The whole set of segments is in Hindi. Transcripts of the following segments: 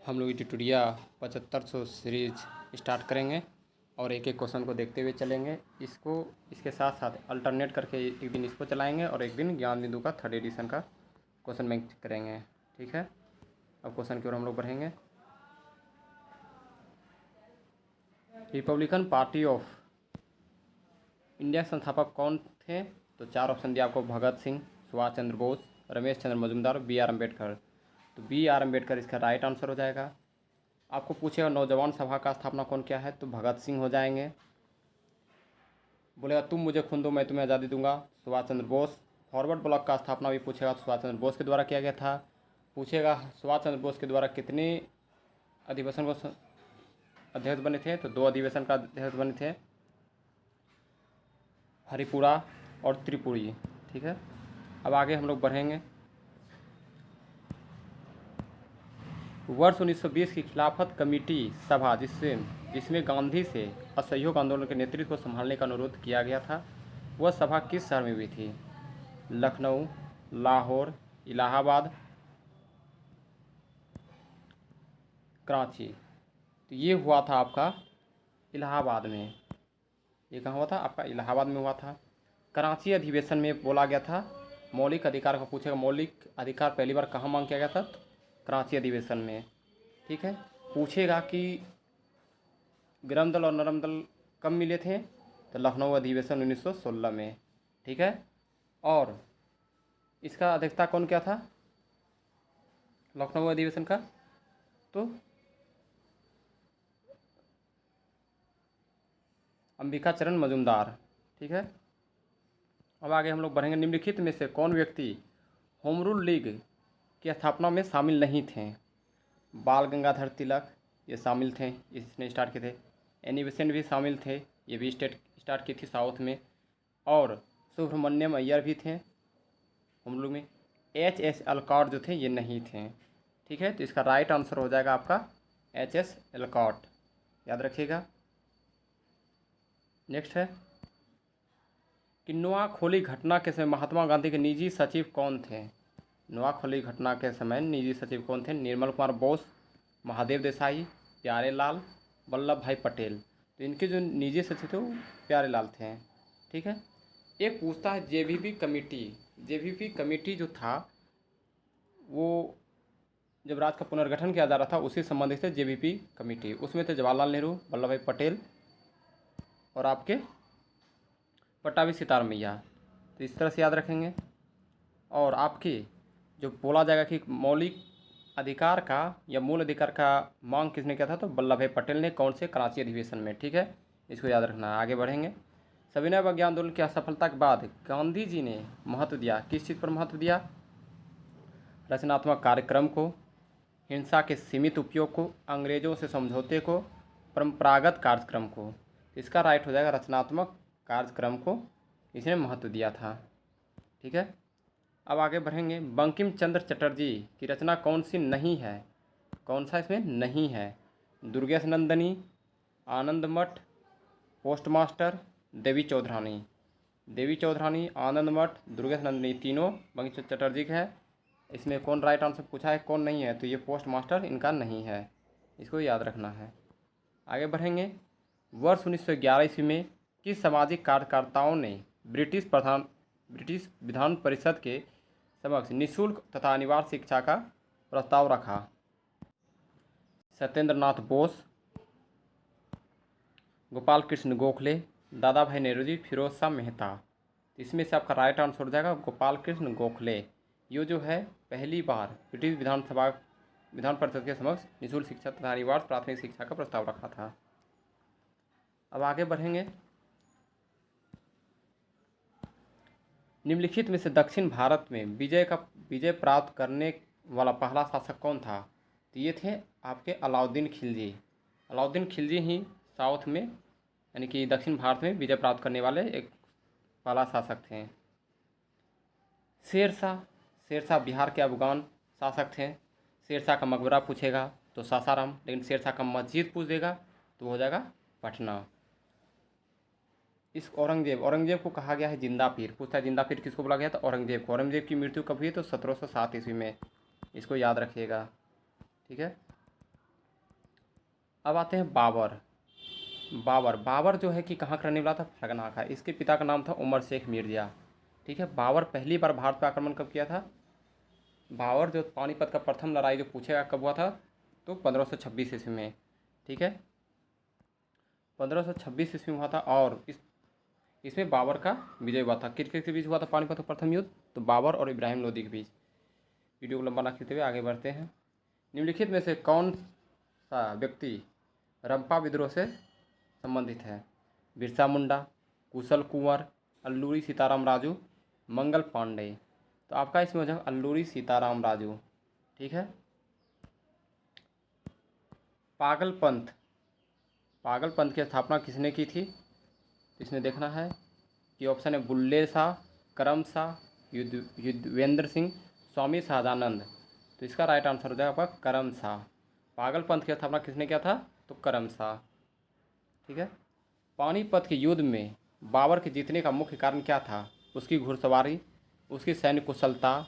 हम लोग ट्यूटोरिया 7500 सीरीज स्टार्ट करेंगे और एक एक क्वेश्चन को देखते हुए चलेंगे। इसको इसके साथ साथ अल्टरनेट करके एक दिन इसको चलाएंगे और एक दिन ज्ञान बिंदु का 3rd एडिशन का क्वेश्चन बैंक करेंगे। ठीक है, अब क्वेश्चन की ओर हम लोग बढ़ेंगे। रिपब्लिकन पार्टी ऑफ इंडिया संस्थापक कौन थे? तो 4 ऑप्शन दिया आपको, भगत सिंह, सुभाष चंद्र बोस, रमेश चंद्र मजूमदार, B.R. अम्बेडकर। तो B.R. अम्बेडकर इसका राइट आंसर हो जाएगा। आपको पूछेगा नौजवान सभा का स्थापना कौन किया है? तो भगत सिंह हो जाएंगे। बोलेगा तुम मुझे खून दो मैं तुम्हें आज़ादी दूंगा, सुभाष चंद्र बोस। फॉरवर्ड ब्लॉक का स्थापना भी पूछेगा, सुभाष चंद्र बोस के द्वारा किया गया था। पूछेगा सुभाष चंद्र बोस के द्वारा कितने अधिवेशन को अध्यक्ष बने थे? तो 2 अधिवेशन का अध्यक्ष बने थे, हरिपुरा और त्रिपुरी। ठीक है, अब आगे हम लोग बढ़ेंगे। वर्ष 1920 की खिलाफत कमेटी सभा जिसमें गांधी से असहयोग आंदोलन के नेतृत्व को संभालने का अनुरोध किया गया था, वह सभा किस शहर में हुई थी? लखनऊ, लाहौर, इलाहाबाद, कराची। तो ये हुआ था आपका इलाहाबाद में। ये कहाँ हुआ था? आपका इलाहाबाद में हुआ था। कराची अधिवेशन में बोला गया था, मौलिक अधिकार का पूछेगा, मौलिक अधिकार पहली बार कहाँ मांग किया गया था? तो कराची अधिवेशन में। ठीक है, पूछेगा कि गरम दल और नरम दल कब मिले थे? तो लखनऊ अधिवेशन 1916 में। ठीक है, और इसका अध्यक्षता कौन किया था लखनऊ अधिवेशन का? तो अंबिका चरण मजूमदार। ठीक है, अब आगे हम लोग बढ़ेंगे। निम्नलिखित में से कौन व्यक्ति होम रूल लीग की स्थापना में शामिल नहीं थे? बाल गंगाधर तिलक ये शामिल थे, इसने स्टार्ट किए थे। एनी बेसेंट भी शामिल थे, ये भी स्टार्ट की थी साउथ में। और सुब्रमण्यम अय्यर भी थे होम रूल में। H.S. एलकॉट जो थे ये नहीं थे। ठीक है, तो इसका राइट आंसर हो जाएगा आपका H.S. एलकॉट, याद रखिएगा। नेक्स्ट है कि नोआखोली घटना के समय महात्मा गांधी के निजी सचिव कौन थे? नोआखोली घटना के समय निजी सचिव कौन थे? निर्मल कुमार बोस, महादेव देसाई, प्यारे लाल, वल्लभ भाई पटेल। तो इनके जो निजी सचिव थे वो प्यारे लाल थे। ठीक है, एक पूछता है जेबीपी कमेटी जो था वो जब राज्य का पुनर्गठन किया जा रहा था उसी संबंधित से जेबीपी कमेटी। उसमें थे जवाहरलाल नेहरू, वल्लभ भाई पटेल और आपके पट्टाभी सितार मैया। तो इस तरह से याद रखेंगे। और आपके जो बोला जाएगा कि मौलिक अधिकार का या मूल अधिकार का मांग किसने किया था? तो वल्लभ भाई पटेल ने। कौन से? कराची अधिवेशन में। ठीक है, इसको याद रखना है। आगे बढ़ेंगे। सविनय अवज्ञा आंदोलन की असफलता के बाद गांधी जी ने महत्व दिया, किस चीज़ पर महत्व दिया? रचनात्मक कार्यक्रम को, हिंसा के सीमित उपयोग को, अंग्रेजों से समझौते को, परंपरागत कार्यक्रम को। इसका राइट हो जाएगा रचनात्मक कार्यक्रम को इसने महत्व दिया था। ठीक है, अब आगे बढ़ेंगे। बंकिम चंद्र चटर्जी की रचना कौन सी नहीं है? कौन सा इसमें नहीं है? दुर्गेश नंदनी, आनंद मठ, पोस्टमास्टर, देवी चौधरानी, आनंद मठ, दुर्गेश नंदनी, तीनों बंकिम चंद्र चटर्जी के हैं। इसमें कौन राइट आंसर पूछा है, कौन नहीं है? तो ये पोस्ट मास्टर इनका नहीं है, इसको याद रखना है। आगे बढ़ेंगे। वर्ष 1911 ईस्वी में किस सामाजिक कार्यकर्ताओं ने ब्रिटिश विधान परिषद के समक्ष निःशुल्क तथा अनिवार्य शिक्षा का प्रस्ताव रखा? सत्येंद्र नाथ बोस, गोपाल कृष्ण गोखले, दादा भाई नेहरू, फिरोज शाह मेहता। इसमें से आपका राइट आंसर हो जाएगा गोपाल कृष्ण गोखले। ये जो है पहली बार ब्रिटिश विधान परिषद के समक्ष निःशुल्क शिक्षा तथा अनिवार्य प्राथमिक शिक्षा का प्रस्ताव रखा था। अब आगे बढ़ेंगे। निम्नलिखित में से दक्षिण भारत में विजय प्राप्त करने वाला पहला शासक कौन था? तो ये थे आपके अलाउद्दीन खिलजी ही साउथ में यानी कि दक्षिण भारत में विजय प्राप्त करने वाले एक पहला शासक थे। शेरशाह बिहार के अफगान शासक थे। शेरशाह का मकबरा पूछेगा तो सासाराम, लेकिन शेरशाह का मस्जिद पूछ देगा तो हो जाएगा पटना। इस औरंगजेब को कहा गया है जिंदा पीर। पूछता है जिंदा पीर किसको बोला गया? तो औरंगजेब को। औरंगजेब की मृत्यु कब हुई? तो 1707 ईस्वी में। इसको याद रखिएगा। ठीक है, अब आते हैं बाबर। बाबर बाबर जो है कि कहाँ का रहने वाला था, फरगना का। इसके पिता का नाम था उमर शेख मिर्ज़ा। ठीक है, बाबर पहली बार भारत पर आक्रमण कब किया था? बाबर जो पानीपत का प्रथम लड़ाई जो पूछेगा कब हुआ था, तो 1526 ईस्वी में। ठीक है, 1526 ईस्वी में हुआ था। और इसमें बाबर का विजय हुआ था। किस किस के बीच हुआ था पानीपत का प्रथम युद्ध? तो बाबर और इब्राहिम लोदी के बीच। वीडियो को लंबा ना खींचते हुए आगे बढ़ते हैं। निम्नलिखित में से कौन सा व्यक्ति रंपा विद्रोह से संबंधित है? बिरसा मुंडा, कुशल कुंवर, अल्लूरी सीताराम राजू, मंगल पांडे। तो आपका इसमें हो जाएगा अल्लूरी सीताराम राजू। ठीक है। पागलपंथ, पागलपंथ की स्थापना किसने की थी? तो इसमें देखना है कि ऑप्शन है बुल्ले शाह, करम शाह, युद्धवेंद्र सिंह, स्वामी सहजानंद। तो इसका राइट आंसर हो जाएगा आपका करम शाह। पागलपंथ की स्थापना किसने किया था? तो करम शाह। ठीक है। पानीपत के युद्ध में बाबर के जीतने का मुख्य कारण क्या था? उसकी घुड़सवारी, उसकी सैन्य कुशलता,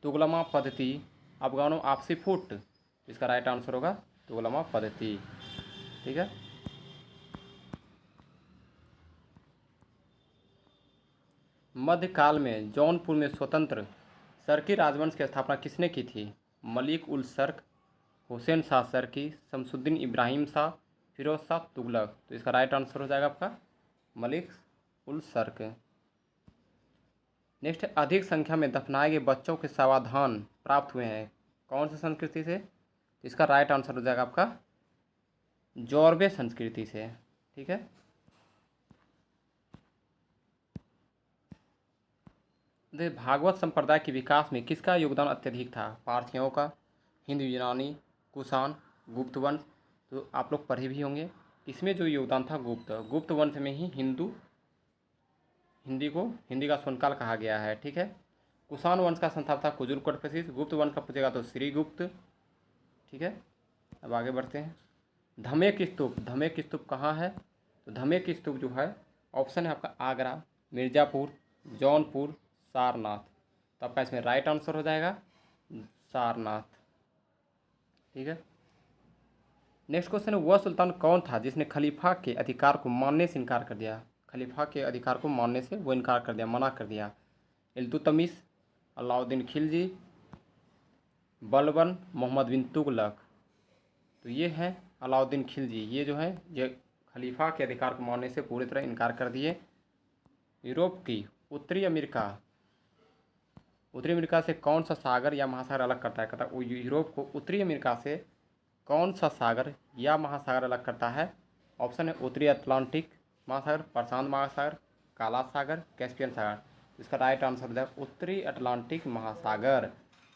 तुगलमा पद्धति, अफगानों आपसी फूट। इसका राइट आंसर होगा तुगलमा पद्धति। ठीक है। मध्यकाल में जौनपुर में स्वतंत्र सरकी राजवंश की स्थापना किसने की थी? मलिक उल सर्क, हुसैन शाह सरकी, शमसुद्दीन इब्राहिम शाह, फिरोज शाह तुगलक। तो इसका राइट आंसर हो जाएगा आपका मलिक उल सर्क। नेक्स्ट है, अधिक संख्या में दफनाए गए बच्चों के समाधान प्राप्त हुए हैं कौन सी संस्कृति से? तो इसका राइट आंसर हो जाएगा आपका जॉर्बे संस्कृति से। ठीक है। भागवत संप्रदाय के विकास में किसका योगदान अत्यधिक था? पारसियों का, हिंदू यूनानी, कुषाण, गुप्त वंश। तो आप लोग पढ़े भी होंगे। इसमें जो योगदान था गुप्त वंश में ही हिंदी का स्वर्णकाल कहा गया है। ठीक है। कुषाण वंश का संस्थापक था कुजुल कोटफिशिस। गुप्त वंश का पूछेगा तो श्रीगुप्त। ठीक है। अब आगे बढ़ते हैं। धमेक स्तूप कहाँ है? तो धमेक स्तूप जो है ऑप्शन है आपका आगरा, मिर्ज़ापुर, जौनपुर, सारनाथ। तो आपका इसमें राइट आंसर हो जाएगा सारनाथ। ठीक है। नेक्स्ट क्वेश्चन है, वह सुल्तान कौन था जिसने खलीफा के अधिकार को मानने से इनकार कर दिया? खलीफा के अधिकार को मानने से वो इनकार कर दिया, मना कर दिया। इल्तुतमिश, अलाउद्दीन खिलजी, बलबन, मोहम्मद बिन तुगलक। तो ये है अलाउद्दीन खिलजी। ये जो है ये खलीफा के अधिकार को मानने से पूरी तरह इनकार कर दिए। यूरोप की उत्तरी अमेरिका से कौन सा सागर या महासागर अलग करता है? कहता है यूरोप को उत्तरी अमेरिका से कौन सा सागर या महासागर अलग करता है? ऑप्शन है उत्तरी अटलांटिक महासागर, प्रशांत महासागर, काला सागर, कैस्पियन सागर। इसका राइट आंसर हो जाएगा उत्तरी अटलांटिक महासागर।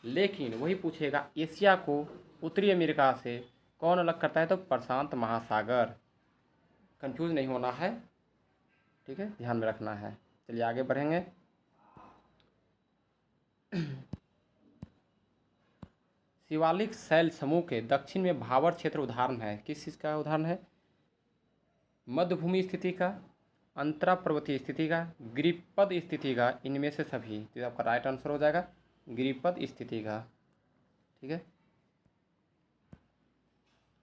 लेकिन वही पूछेगा एशिया को उत्तरी अमेरिका से कौन अलग करता है? तो प्रशांत महासागर। कंफ्यूज नहीं होना है। ठीक है, ध्यान में रखना है। चलिए आगे बढ़ेंगे। शिवालिक शैल समूह के दक्षिण में भावर क्षेत्र उदाहरण है। किस चीज़ का उदाहरण है? मध्यभूमि स्थिति का, अंतरा पर्वतीय स्थिति का, गिरिपद स्थिति का, इनमें से सभी। तो आपका राइट आंसर हो जाएगा गिरिपद स्थिति का। ठीक है।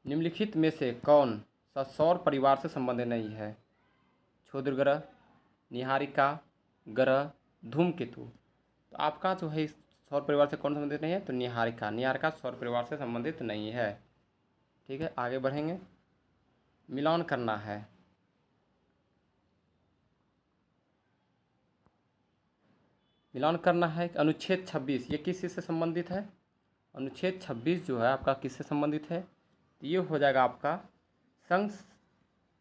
निम्नलिखित में से कौन सा सौर परिवार से संबंधित नहीं है? क्षुद्र ग्रह, निहारिका ग्रह, धूमकेतु। तो आपका जो है सौर परिवार से कौन संबंधित नहीं है? तो निहारिका सौर परिवार से संबंधित नहीं है। ठीक है, आगे बढ़ेंगे। मिलान करना है। मिलान करना है कि अनुच्छेद 26 ये किस चीज़ से संबंधित है? अनुच्छेद 26 जो है आपका किससे संबंधित है? तो ये हो जाएगा आपका संघ।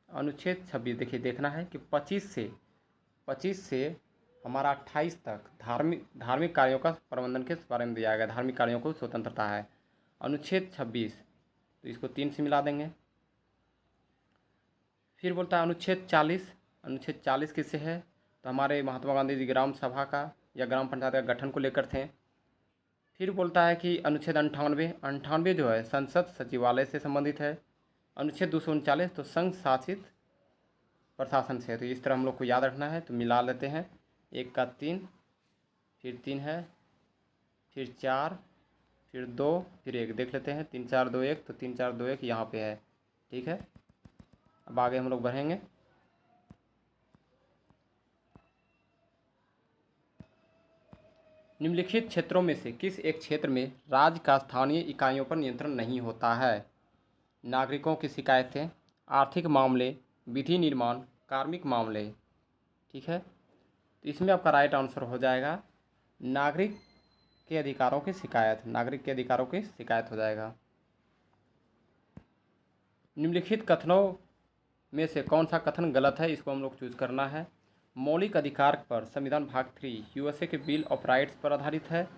अनुच्छेद 26 देखिए देखना है कि 25 से हमारा 28 तक धार्मिक कार्यों का प्रबंधन के बारे में दिया गया। धार्मिक कार्यों को स्वतंत्रता है। अनुच्छेद 26 तो इसको 3 से मिला देंगे। फिर बोलता है अनुच्छेद 40। अनुच्छेद 40 किससे है? तो हमारे महात्मा गांधी जी ग्राम सभा का या ग्राम पंचायत का गठन को लेकर थे। फिर बोलता है कि अनुच्छेद 98 जो है संसद सचिवालय से संबंधित है। अनुच्छेद 239 तो संघ शासित प्रशासन से। तो इस तरह हम लोग को याद रखना है। तो मिला लेते हैं, 1 का 3, फिर 3 है, फिर 4, फिर 2, फिर 1 देख लेते हैं। 3 4 2 1 तो 3 4 2 1 यहाँ पे है। ठीक है, अब आगे हम लोग बढ़ेंगे। निम्नलिखित क्षेत्रों में से किस एक क्षेत्र में राज्य का स्थानीय इकाइयों पर नियंत्रण नहीं होता है? नागरिकों की शिकायतें, आर्थिक मामले, विधि निर्माण, कार्मिक मामले। ठीक है, तो इसमें आपका राइट आंसर हो जाएगा नागरिक के अधिकारों की शिकायत। नागरिक के अधिकारों की शिकायत हो जाएगा। निम्नलिखित कथनों में से कौन सा कथन गलत है, इसको हम लोग चूज करना है। मौलिक अधिकार पर संविधान भाग 3 यूएसए के बिल ऑफ राइट्स पर आधारित है।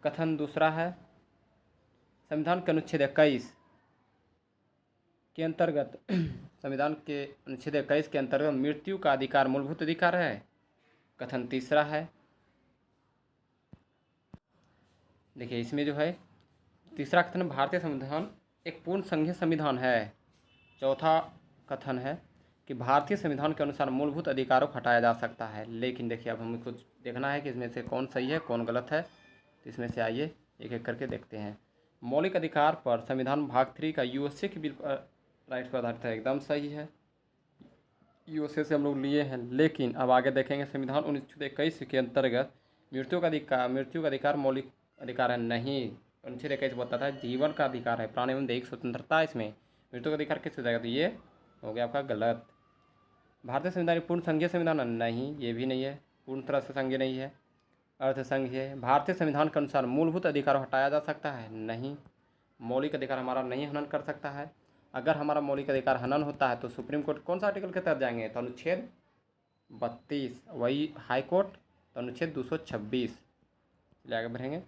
कथन दूसरा है संविधान के अनुच्छेद 21 के अंतर्गत संविधान के अनुच्छेद 21 के अंतर्गत मृत्यु का अधिकार मूलभूत अधिकार है। कथन तीसरा है, देखिए इसमें जो है तीसरा कथन भारतीय संविधान एक पूर्ण संघीय संविधान है। चौथा कथन है कि भारतीय संविधान के अनुसार मूलभूत अधिकारों को हटाया जा सकता है। लेकिन देखिए अब हमें कुछ देखना है कि इसमें से कौन सही है कौन गलत है, तो इसमें से आइए एक एक करके देखते हैं। मौलिक अधिकार पर संविधान भाग 3 का यूएसए के बिल राइट पर आधारित है, एकदम सही है, यूएसए से हम लोग लिए हैं। लेकिन अब आगे देखेंगे संविधान 1921 के अंतर्गत मृत्यु का अधिकार मौलिक अधिकार है नहीं। अनुच्छेद 21 बताता है जीवन का अधिकार है, प्राण एवं दैहिक स्वतंत्रता, इसमें मृत्यु का अधिकार किस हो जाएगा, तो ये हो गया आपका गलत। भारतीय संविधान पूर्ण संघीय संविधान है नहीं, ये भी नहीं है, पूर्ण तरह से संघीय नहीं है, अर्ध संघीय है। भारतीय संविधान के अनुसार मूलभूत अधिकार हटाया जा सकता है नहीं, मौलिक अधिकार हमारा नहीं हनन कर सकता है। अगर हमारा मौलिक अधिकार हनन होता है तो सुप्रीम कोर्ट कौन सा आर्टिकल के तहत जाएंगे, तो अनुच्छेद 32, वही हाई कोर्ट तो अनुच्छेद 226। चलिए आगे बढ़ेंगे।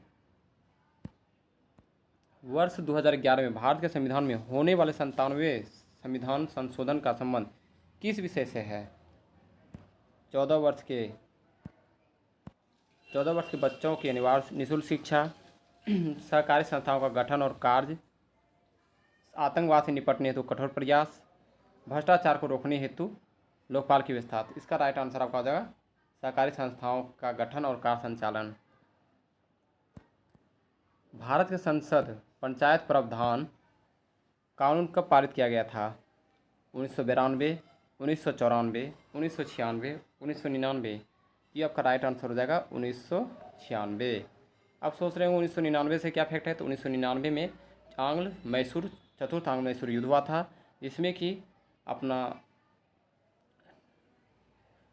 वर्ष 2011 में भारत के संविधान में होने वाले 97वें संविधान संशोधन का संबंध किस विषय से है? 14 वर्ष के बच्चों की अनिवार्य निःशुल्क शिक्षा, सहकारी संस्थाओं का गठन और कार्य, आतंकवाद से निपटने हेतु कठोर प्रयास, भ्रष्टाचार को रोकने हेतु लोकपाल की व्यवस्था। तो इसका राइट आंसर आपका हो जाएगा सहकारी संस्थाओं का गठन और कार्य संचालन। भारत के संसद पंचायत प्रावधान कानून कब पारित किया गया था? 1992, 1994, 1996, 1999। ये आपका राइट आंसर हो जाएगा 1996। आप सोच रहे हो 1999 से क्या फैक्ट है, तो 1999 में चतुर्थ आंग्ल मैसूर युद्ध हुआ था, जिसमें कि अपना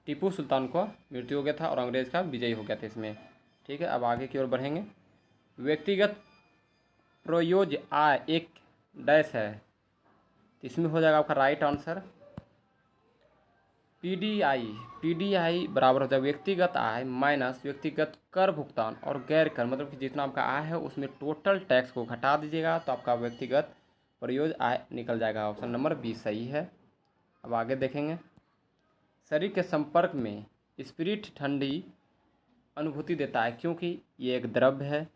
टीपू सुल्तान को मृत्यु हो गया था और अंग्रेज का विजय हो गया था इसमें। ठीक है, अब आगे की ओर बढ़ेंगे। व्यक्तिगत प्रयोज्य आय एक डैश है, इसमें हो जाएगा आपका राइट आंसर पीडीआई बराबर हो जाएगा व्यक्तिगत आय माइनस व्यक्तिगत कर भुगतान और गैर कर, मतलब कि जितना आपका आय है उसमें टोटल टैक्स को घटा दीजिएगा तो आपका व्यक्तिगत प्रयोज्य आय निकल जाएगा। ऑप्शन नंबर 20 सही है। अब आगे देखेंगे। शरीर के संपर्क में स्पिरिट ठंडी अनुभूति देता है क्योंकि ये एक द्रव्य है,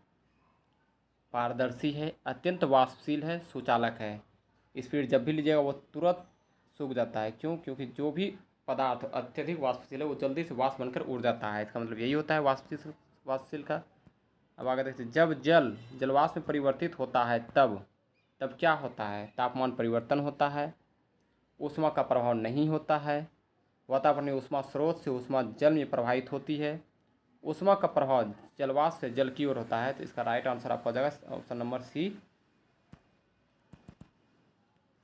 पारदर्शी है, अत्यंत वाष्पशील है, सुचालक है। स्पिरिट जब भी लीजिएगा वो तुरंत सूख जाता है, क्योंकि जो भी पदार्थ अत्यधिक वाष्पशील है वो जल्दी से वाष्प बनकर उड़ जाता है, इसका मतलब यही होता है वाष्पशील का। अब आगे देखते हैं, जब जल जलवाष्प में परिवर्तित होता है तब क्या होता है? तापमान परिवर्तन होता है, ऊष्मा का प्रभाव नहीं होता है, वातावरणीय ऊष्मा स्रोत से ऊष्मा जल में प्रवाहित होती है, ऊष्मा का प्रभाव जलवाष्प से जल की ओर होता है। तो इसका राइट आंसर आपका हो जाएगा ऑप्शन नंबर सी